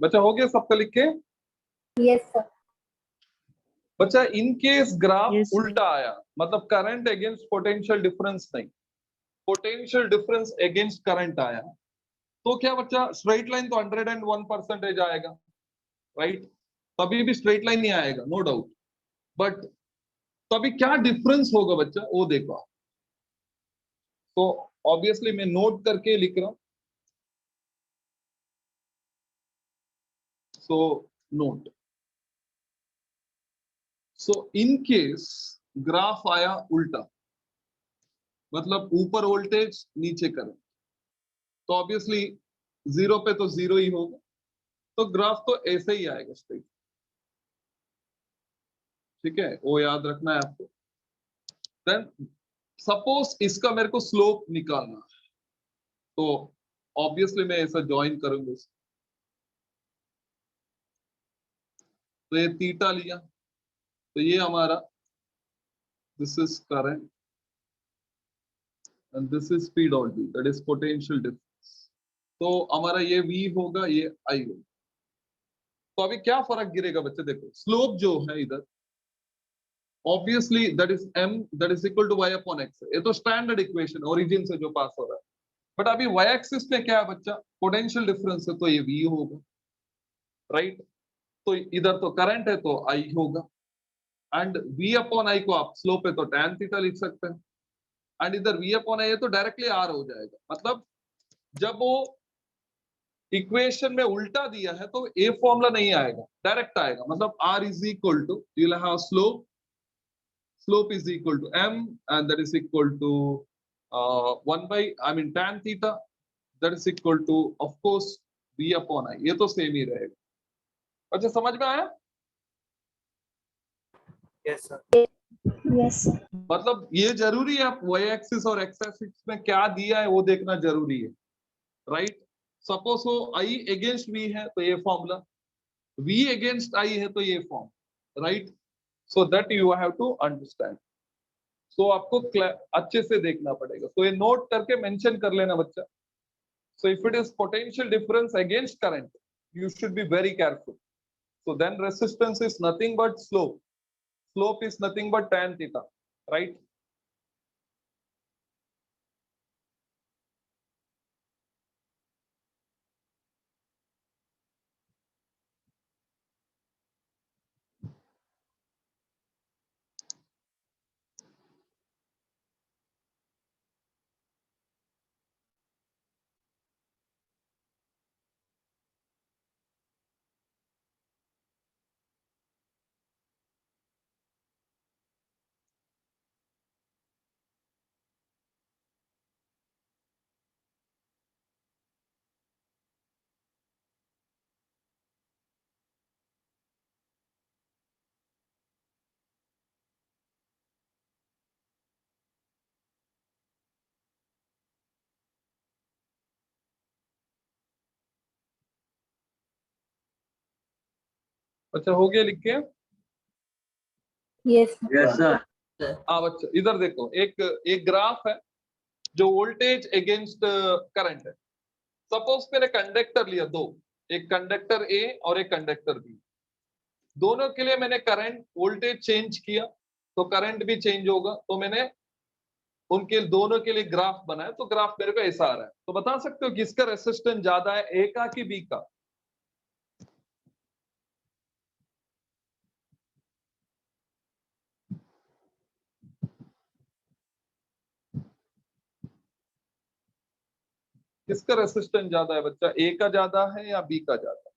[SPEAKER 1] बच्चा, हो गया सबका लिख के?
[SPEAKER 4] Yes, sir.
[SPEAKER 1] बच्चा इन केस ग्राफ
[SPEAKER 2] Yes, sir.
[SPEAKER 1] उल्टा आया, मतलब करंट अगेंस्ट पोटेंशियल डिफरेंस नहीं, पोटेंशियल डिफरेंस अगेंस्ट करंट आया, तो क्या बच्चा स्ट्रेट लाइन तो 101% आएगा, राइट? तभी भी स्ट्रेट लाइन नहीं आएगा, नो डाउट, बट तभी क्या डिफरेंस होगा बच्चा वो देखो। तो ऑब्वियसली मैं नोट करके लिख रहा हूं, so note. So in case graph आया उल्टा, मतलब ऊपर वोल्टेज नीचे करंट, तो ऑब्वियसली जीरो पे तो जीरो ही होगा, तो ग्राफ तो ऐसे ही आएगा स्ट्रेट। ठीक है, वो याद रखना है आपको। देन सपोज इसका मेरे को स्लोप निकालना है, तो ऑब्वियसली मैं ऐसा ज्वाइन करूंगा इसको। तो ये थीटा लिया, तो ये हमारा this is current and this is P dot D, that is potential difference. तो हमारा ये V होगा, ये I होगा। तो अभी क्या फर्क गिरेगा बच्चे, देखो स्लोप जो है इधर, obviously that is m that is equal to y upon x, ये तो स्टैंडर्ड इक्वेशन ओरिजिन से जो पास हो रहा है। बट अभी y एक्सिस में क्या है बच्चा, पोटेंशियल डिफरेंस है, तो ये V होगा, राइट? तो इधर तो करंट है तो I होगा, एंड V अपॉन I को आप स्लोप है तो tan थीटा लिख सकते हैं, एंड इधर V अपॉन I है तो डायरेक्टली R हो जाएगा। मतलब जब वो इक्वेशन में उल्टा दिया है तो ए फॉर्मूला नहीं आएगा, डायरेक्ट आएगा, मतलब R is equal to, you will have slope is equal to m and that is equal to 1 by tan theta, that is equal to of course V upon I, ये तो same ही रहेगा। अच्छा समझ में आया?
[SPEAKER 2] Yes, sir.
[SPEAKER 4] Yes, sir.
[SPEAKER 1] मतलब ये जरूरी है, आप y एक्सिस और x एक्सिस में क्या दिया है वो देखना जरूरी है, राइट? सपोज वो I अगेंस्ट V है तो ये फॉर्मूला, V अगेंस्ट I है तो ये form, right? So that you have to understand. So आपको अच्छे से देखना पड़ेगा, तो ये नोट करके मेंशन कर लेना बच्चा। So if it is potential difference against current, you should be very careful. So then resistance is nothing but slope is nothing but tan theta, right? अच्छा हो गया लिख के?
[SPEAKER 4] Yes, sir.
[SPEAKER 2] Yes, sir.
[SPEAKER 1] हाँ बच्चा, इधर देखो, एक ग्राफ है जो वोल्टेज अगेंस्ट करंट है। सपोज मैंने कंडक्टर लिया दो, एक कंडक्टर ए और एक कंडक्टर बी, दोनों के लिए मैंने करंट वोल्टेज चेंज किया तो करंट भी चेंज होगा, तो मैंने उनके दोनों के लिए ग्राफ बनाया, तो ग्राफ मेरे को ऐसा आ रहा है। तो बता सकते हो किसका रेसिस्टेंस ज्यादा है, ए का कि बी का? किसका रेसिस्टेंस ज्यादा है बच्चा, ए का ज्यादा है या बी का ज्यादा है?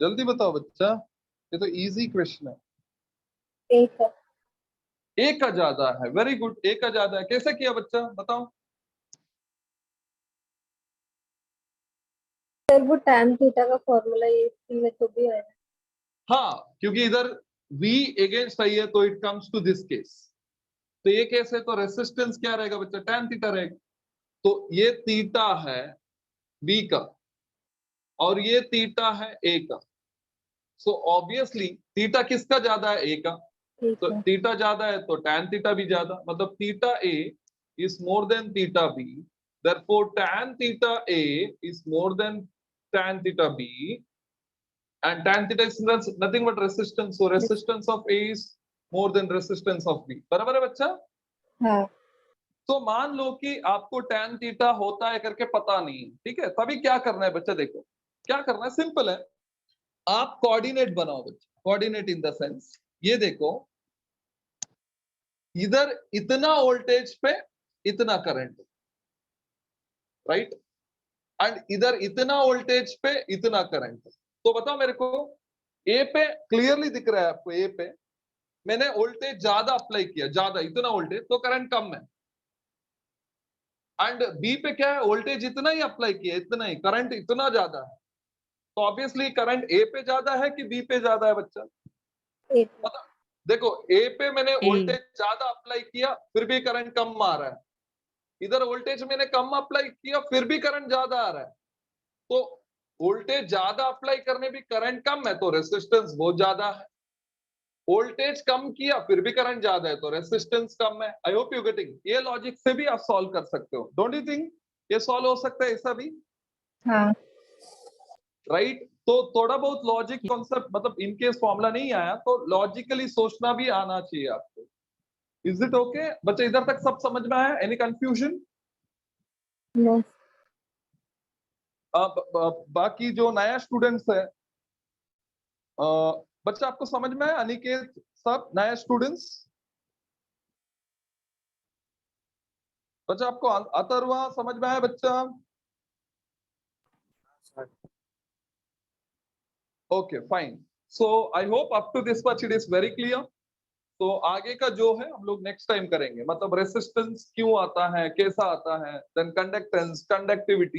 [SPEAKER 1] जल्दी बताओ बच्चा, ये तो इजी क्वेश्चन है।
[SPEAKER 4] A, sir.
[SPEAKER 1] ए का ज्यादा है, वेरी गुड, ए का ज्यादा है। कैसे किया बच्चा बताओ?
[SPEAKER 4] सर वो tan थीटा का फॉर्मूला ये इसी में तो भी है।
[SPEAKER 1] हाँ, क्योंकि इधर V अगेंस्ट आई है तो it comes to this case. तो ये केस है तो रेसिस्टेंस क्या रहेगा बच्चा? tan थीटा रहेगा। तो ये थीटा है B का और ये थीटा है A का। सो ऑब्वियसली थीटा किसका ज्यादा है? A का।
[SPEAKER 4] ठीक
[SPEAKER 1] तो
[SPEAKER 4] है।
[SPEAKER 1] थीटा ज्यादा है तो tan थीटा भी ज्यादा, मतलब theta A is more than theta B, therefore tan theta A is more than tan theta B, and tan theta is nothing but resistance, so resistance of A is more than resistance of B। बराबर है बच्चा?
[SPEAKER 4] हाँ
[SPEAKER 1] तो मान लो कि आपको tan theta होता है करके पता नहीं है, ठीक है, तभी क्या करना है बच्चा? देखो क्या करना है, सिंपल है। आप कोऑर्डिनेट बनाओ बच्चा, कोऑर्डिनेट इन द सेंस, ये देखो इधर इतना वोल्टेज पे इतना करंट, राइट, एंड इधर इतना वोल्टेज पे इतना करंट। तो बताओ मेरे को, ए पे क्लियरली दिख रहा है आपको, ए पे मैंने वोल्टेज ज्यादा अप्लाई किया, ज्यादा इतना वोल्टेज, तो करंट कम है। एंड बी पे क्या है, वोल्टेज इतना ही अप्लाई किया, इतना ही, करंट इतना ज्यादा है। तो ऑब्वियसली करंट ए पे ज्यादा है कि बी पे ज्यादा है बच्चा?
[SPEAKER 4] एक
[SPEAKER 1] मतलब देखो, ए पे मैंने
[SPEAKER 2] ए।
[SPEAKER 1] वोल्टेज ज्यादा अप्लाई किया फिर भी करंट कम आ रहा है, इधर वोल्टेज मैंने कम अप्लाई किया फिर भी करंट ज्यादा आ रहा है। तो वोल्टेज ज्यादा अप्लाई करने भी करंट कम है तो रेसिस्टेंस बहुत ज्यादा है, वोल्टेज कम किया फिर भी करंट ज्यादा है तो रेसिस्टेंस कम है। I hope you getting. ये लॉजिक से भी आप सॉल्व कर सकते हो, डोंट यू थिंक ये सॉल्व हो सकता है ऐसा भी?
[SPEAKER 4] हाँ
[SPEAKER 1] राइट तो थोड़ा बहुत लॉजिक कॉन्सेप्ट, मतलब इनकेस फॉर्मूला नहीं आया तो लॉजिकली सोचना भी आना चाहिए आपको। इज इट ओके बच्चे? इधर तक सब समझ में आया? Any confusion?
[SPEAKER 4] नो
[SPEAKER 1] बाकी जो नया स्टूडेंट्स है, बच्चा आपको समझ में आया? अनिकेत, सब नया स्टूडेंट्स, बच्चा आपको अथर्वा समझ में आया बच्चा? Okay fine. So I hope up to this much it is very clear. तो आगे का जो है हम लोग नेक्स्ट टाइम करेंगे, मतलब रेसिस्टेंस क्यों आता है, कैसा आता है, देन कंडक्टेंस, कंडक्टिविटी,